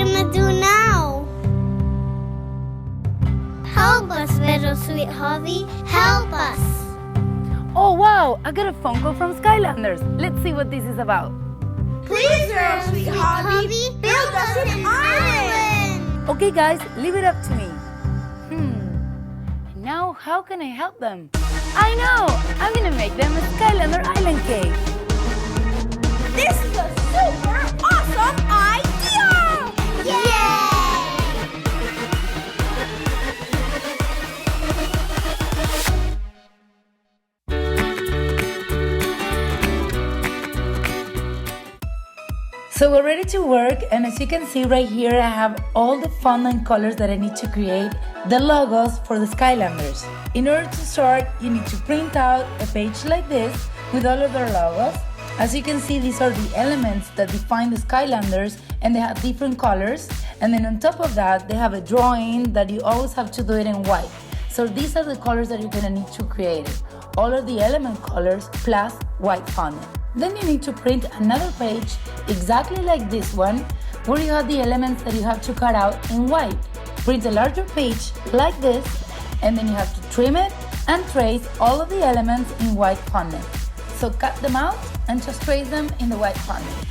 gonna do now? Help us, VeroSweetHobby. Help us. Oh wow, I got a phone call from Skylanders. Let's see what this is about. Please, VeroSweetHobby, build us an island! Okay guys, leave it up to me. Now how can I help them? I know! I'm gonna make them a Skylander Island cake. This is a super awesome idea! Yay! So we're ready to work, and as you can see right here, I have all the fondant colors that I need to create the logos for the Skylanders. In order to start, you need to print out a page like this with all of their logos. As you can see, these are the elements that define the Skylanders, and they have different colors. And then on top of that, they have a drawing that you always have to do it in white. So these are the colors that you're gonna need to create it. All of the element colors plus white fondant. Then you need to print another page exactly like this one, where you have the elements that you have to cut out in white. Print a larger page like this, and then you have to trim it and trace all of the elements in white fondant. So cut them out and just trace them in the white fondant.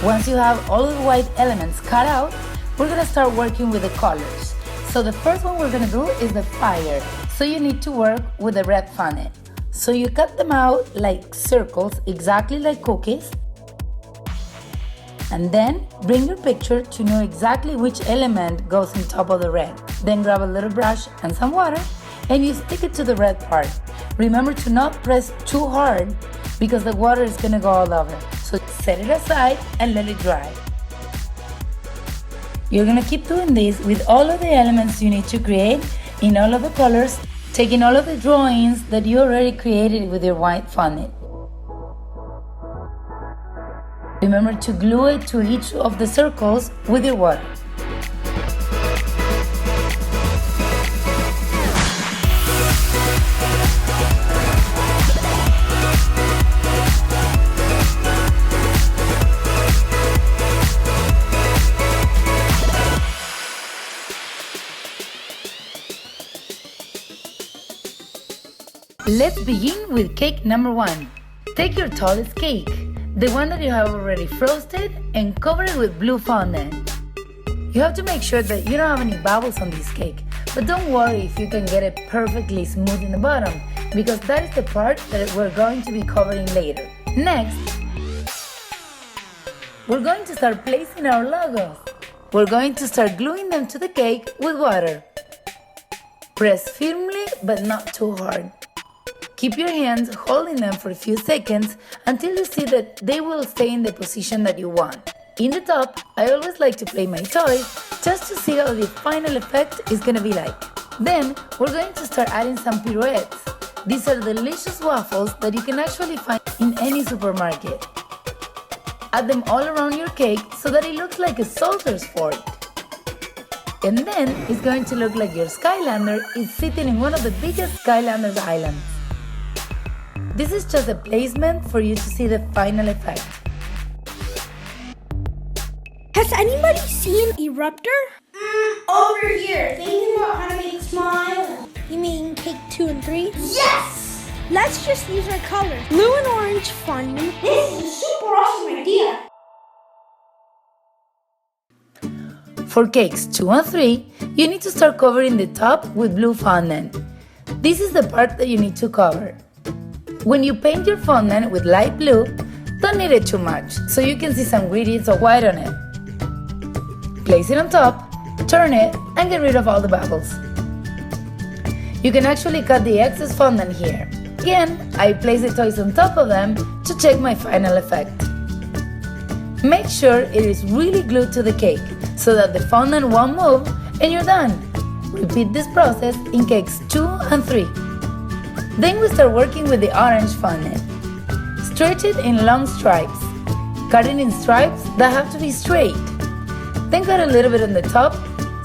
Once you have all of the white elements cut out, we're gonna start working with the colors. So the first one we're gonna do is the fire. So you need to work with the red fondant. So you cut them out like circles, exactly like cookies. And then bring your picture to know exactly which element goes on top of the red. Then grab a little brush and some water, and you stick it to the red part. Remember to not press too hard because the water is gonna go all over. So set it aside and let it dry. You're gonna keep doing this with all of the elements you need to create in all of the colors, taking all of the drawings that you already created with your white fondant. Remember to glue it to each of the circles with your water. Let's begin with cake number 1. Take your tallest cake, the one that you have already frosted, and cover it with blue fondant. You have to make sure that you don't have any bubbles on this cake, but don't worry if you can get it perfectly smooth in the bottom, because that is the part that we're going to be covering later. Next, we're going to start placing our logos. We're going to start gluing them to the cake with water. Press firmly, but not too hard. Keep your hands holding them for a few seconds until you see that they will stay in the position that you want. In the top, I always like to play my toys just to see how the final effect is going to be like. Then, we're going to start adding some pirouettes. These are delicious waffles that you can actually find in any supermarket. Add them all around your cake so that it looks like a soldier's fort. And then, it's going to look like your Skylander is sitting in one of the biggest Skylanders Islands. This is just a placement for you to see the final effect. Has anybody seen Eruptor? Over here, thinking about how to make a small island. You mean cake 2 and 3? Yes! Let's just use our colors. Blue and orange fondant. This is a super awesome idea. For cakes 2 and 3, you need to start covering the top with blue fondant. This is the part that you need to cover. When you paint your fondant with light blue, don't need it too much, so you can see some gradients of white on it. Place it on top, turn it, and get rid of all the bubbles. You can actually cut the excess fondant here. Again, I place the toys on top of them to check my final effect. Make sure it is really glued to the cake so that the fondant won't move and you're done. Repeat this process in cakes 2 and 3. Then we start working with the orange fondant. Stretch it in long stripes. Cut it in stripes that have to be straight. Then cut a little bit on the top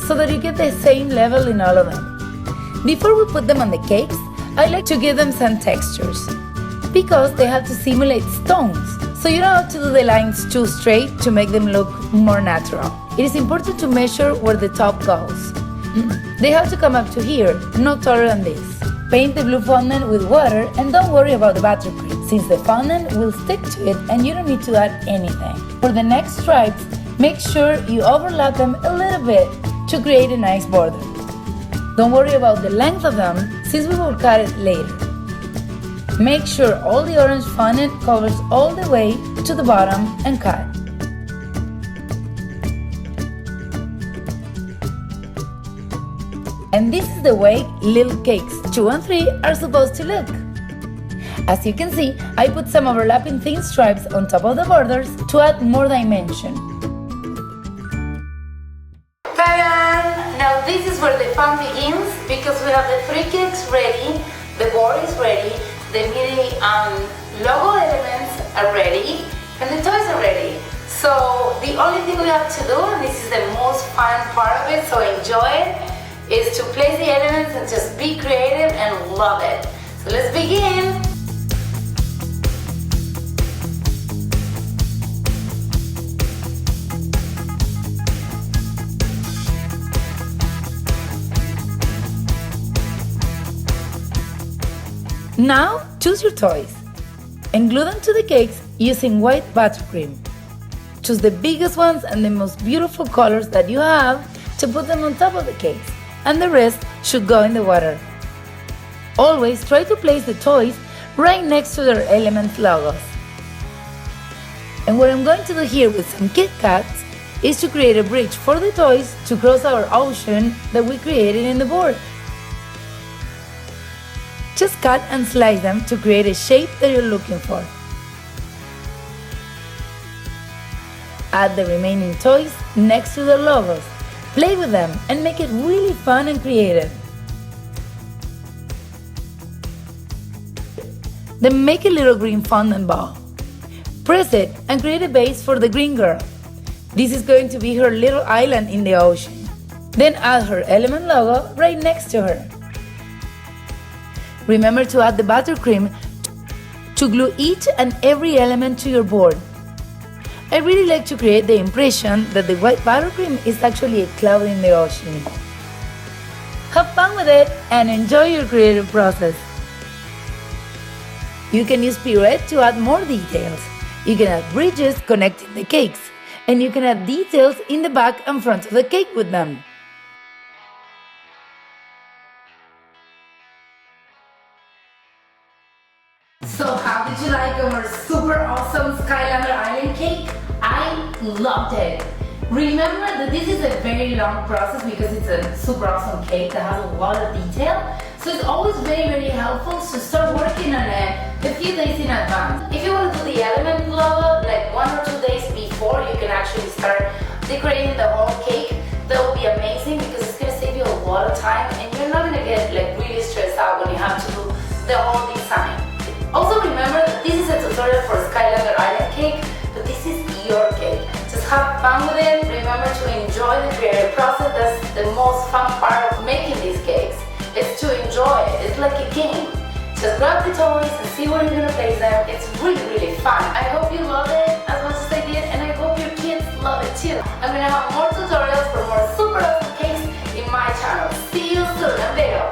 so that you get the same level in all of them. Before we put them on the cakes, I like to give them some textures because they have to simulate stones, so you don't have to do the lines too straight to make them look more natural. It is important to measure where the top goes. They have to come up to here, no taller than this. Paint the blue fondant with water and don't worry about the buttercream, since the fondant will stick to it and you don't need to add anything. For the next stripes, make sure you overlap them a little bit to create a nice border. Don't worry about the length of them, since we will cut it later. Make sure all the orange fondant covers all the way to the bottom and cut. And this is the way little cakes 2 and 3 are supposed to look. As you can see, I put some overlapping thin stripes on top of the borders to add more dimension. Ta-da! Now this is where the fun begins, because we have the 3 cakes ready, the board is ready, the mini logo elements are ready, and the toys are ready. So the only thing we have to do, and this is the most fun part of it, so enjoy it, is to place the elements and just be creative and love it. So let's begin! Now choose your toys and glue them to the cakes using white buttercream. Choose the biggest ones and the most beautiful colors that you have to put them on top of the cakes, and the rest should go in the water. Always try to place the toys right next to their element logos. And what I'm going to do here with some Kit Kats is to create a bridge for the toys to cross our ocean that we created in the board. Just cut and slice them to create a shape that you're looking for. Add the remaining toys next to the logos. Play with them and make it really fun and creative. Then make a little green fondant ball. Press it and create a base for the green girl. This is going to be her little island in the ocean. Then add her element logo right next to her. Remember to add the buttercream to glue each and every element to your board. I really like to create the impression that the white buttercream is actually a cloud in the ocean. Have fun with it and enjoy your creative process. You can use pirouette to add more details. You can add bridges connecting the cakes, and you can add details in the back and front of the cake with them. So how did you like our super awesome Skylander Island cake? I loved it. Remember that this is a very long process because it's a super awesome cake that has a lot of detail. So it's always very helpful to start working on it a few days in advance. If you want to do the element logo like 1 or 2 days before, you can actually start decorating the whole cake. That would be amazing because it's going to save you a lot of time and you're not going to get like really stressed out when you have to do the whole design. Also remember that this is a tutorial for Skylander Island cake, but this is your cake. Just have fun with it. Remember to enjoy the creative process. That's the most fun part of making these cakes. It's to enjoy it. It's like a game. Just grab the toys and see where you're going to place them. It's really fun. I hope you love it as much as I did, and I hope your kids love it too. I'm going to have more tutorials for more super awesome cakes in my channel. See you soon, and Vero.